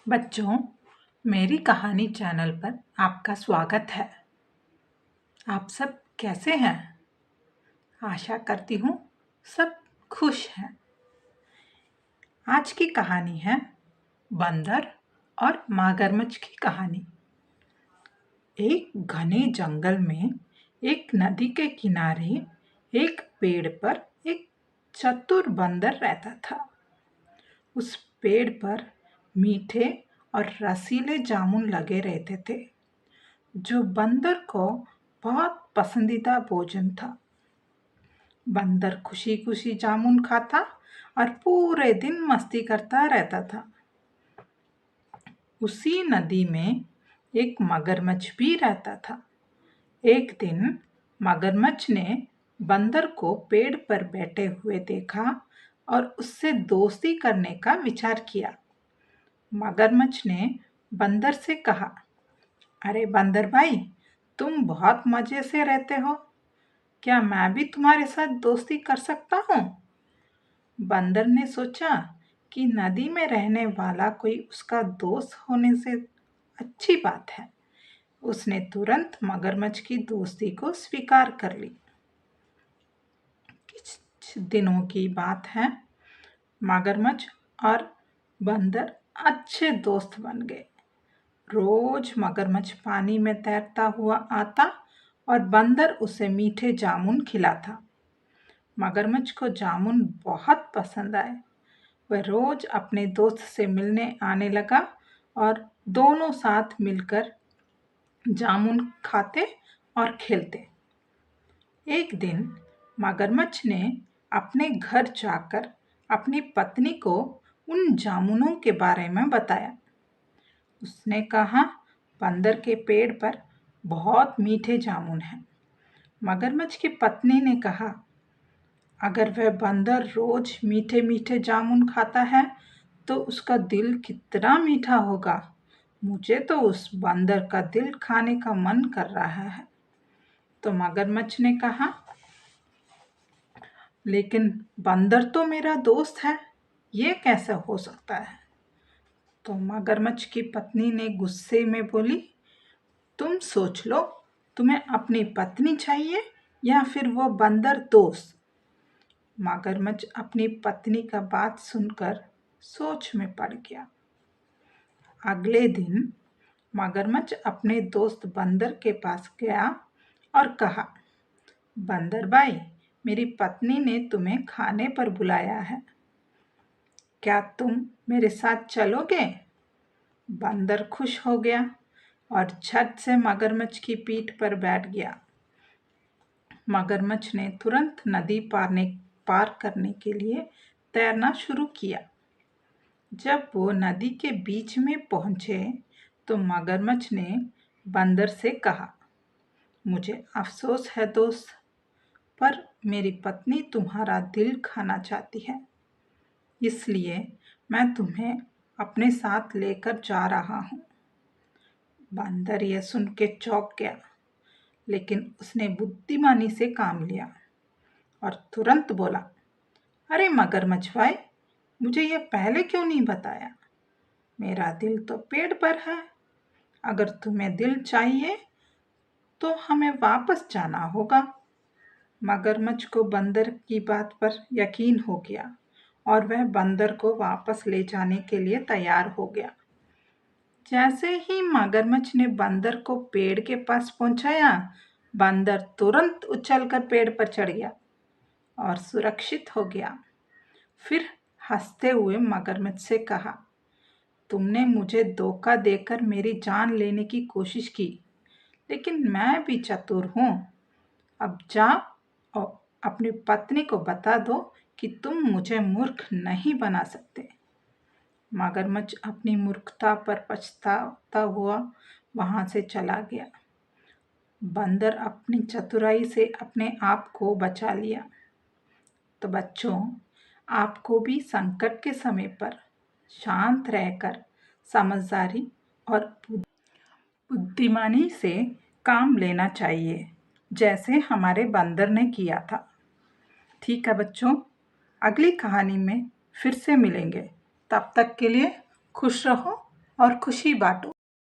बच्चों, मेरी कहानी चैनल पर आपका स्वागत है। आप सब कैसे हैं? आशा करती हूँ सब खुश हैं। आज की कहानी है बंदर और मगरमच्छ की कहानी। एक घने जंगल में एक नदी के किनारे एक पेड़ पर एक चतुर बंदर रहता था। उस पेड़ पर मीठे और रसीले जामुन लगे रहते थे, जो बंदर को बहुत पसंदीदा भोजन था। बंदर खुशी खुशी जामुन खाता और पूरे दिन मस्ती करता रहता था। उसी नदी में एक मगरमच्छ भी रहता था। एक दिन मगरमच्छ ने बंदर को पेड़ पर बैठे हुए देखा और उससे दोस्ती करने का विचार किया। मगरमच्छ ने बंदर से कहा, अरे बंदर भाई, तुम बहुत मजे से रहते हो, क्या मैं भी तुम्हारे साथ दोस्ती कर सकता हूँ? बंदर ने सोचा कि नदी में रहने वाला कोई उसका दोस्त होने से अच्छी बात है। उसने तुरंत मगरमच्छ की दोस्ती को स्वीकार कर ली। कुछ दिनों की बात है, मगरमच्छ और बंदर अच्छे दोस्त बन गए। रोज मगरमच्छ पानी में तैरता हुआ आता और बंदर उसे मीठे जामुन खिलाता। मगरमच्छ को जामुन बहुत पसंद आए। वह रोज अपने दोस्त से मिलने आने लगा और दोनों साथ मिलकर जामुन खाते और खेलते। एक दिन मगरमच्छ ने अपने घर जाकर अपनी पत्नी को उन जामुनों के बारे में बताया। उसने कहा, बंदर के पेड़ पर बहुत मीठे जामुन हैं। मगरमच्छ की पत्नी ने कहा, अगर वह बंदर रोज मीठे मीठे जामुन खाता है तो उसका दिल कितना मीठा होगा। मुझे तो उस बंदर का दिल खाने का मन कर रहा है। तो मगरमच्छ ने कहा, लेकिन बंदर तो मेरा दोस्त है, ये कैसे हो सकता है? तो मगरमच्छ की पत्नी ने गुस्से में बोली, तुम सोच लो, तुम्हें अपनी पत्नी चाहिए या फिर वो बंदर दोस्त? मगरमच्छ अपनी पत्नी का बात सुनकर सोच में पड़ गया। अगले दिन मगरमच्छ अपने दोस्त बंदर के पास गया और कहा, बंदर भाई, मेरी पत्नी ने तुम्हें खाने पर बुलाया है, क्या तुम मेरे साथ चलोगे? बंदर खुश हो गया और झट से मगरमच्छ की पीठ पर बैठ गया। मगरमच्छ ने तुरंत नदी पार करने के लिए तैरना शुरू किया। जब वो नदी के बीच में पहुंचे तो मगरमच्छ ने बंदर से कहा, मुझे अफसोस है दोस्त, पर मेरी पत्नी तुम्हारा दिल खाना चाहती है, इसलिए मैं तुम्हें अपने साथ लेकर जा रहा हूँ। बंदर यह सुन के चौंक गया, लेकिन उसने बुद्धिमानी से काम लिया और तुरंत बोला, अरे मगरमच्छ भाई, मुझे यह पहले क्यों नहीं बताया? मेरा दिल तो पेड़ पर है। अगर तुम्हें दिल चाहिए तो हमें वापस जाना होगा। मगरमच्छ को बंदर की बात पर यकीन हो गया और वह बंदर को वापस ले जाने के लिए तैयार हो गया। जैसे ही मगरमच्छ ने बंदर को पेड़ के पास पहुंचाया, बंदर तुरंत उछलकर पेड़ पर चढ़ गया और सुरक्षित हो गया। फिर हंसते हुए मगरमच्छ से कहा, तुमने मुझे धोखा देकर मेरी जान लेने की कोशिश की, लेकिन मैं भी चतुर हूँ। अब जाओ और अपनी पत्नी को बता दो कि तुम मुझे मूर्ख नहीं बना सकते। मगरमच्छ अपनी मूर्खता पर पछताता हुआ वहां से चला गया। बंदर अपनी चतुराई से अपने आप को बचा लिया। तो बच्चों, आपको भी संकट के समय पर शांत रहकर समझदारी और बुद्धिमानी से काम लेना चाहिए, जैसे हमारे बंदर ने किया था। ठीक है बच्चों, अगली कहानी में फिर से मिलेंगे। तब तक के लिए खुश रहो, और खुशी बांटो।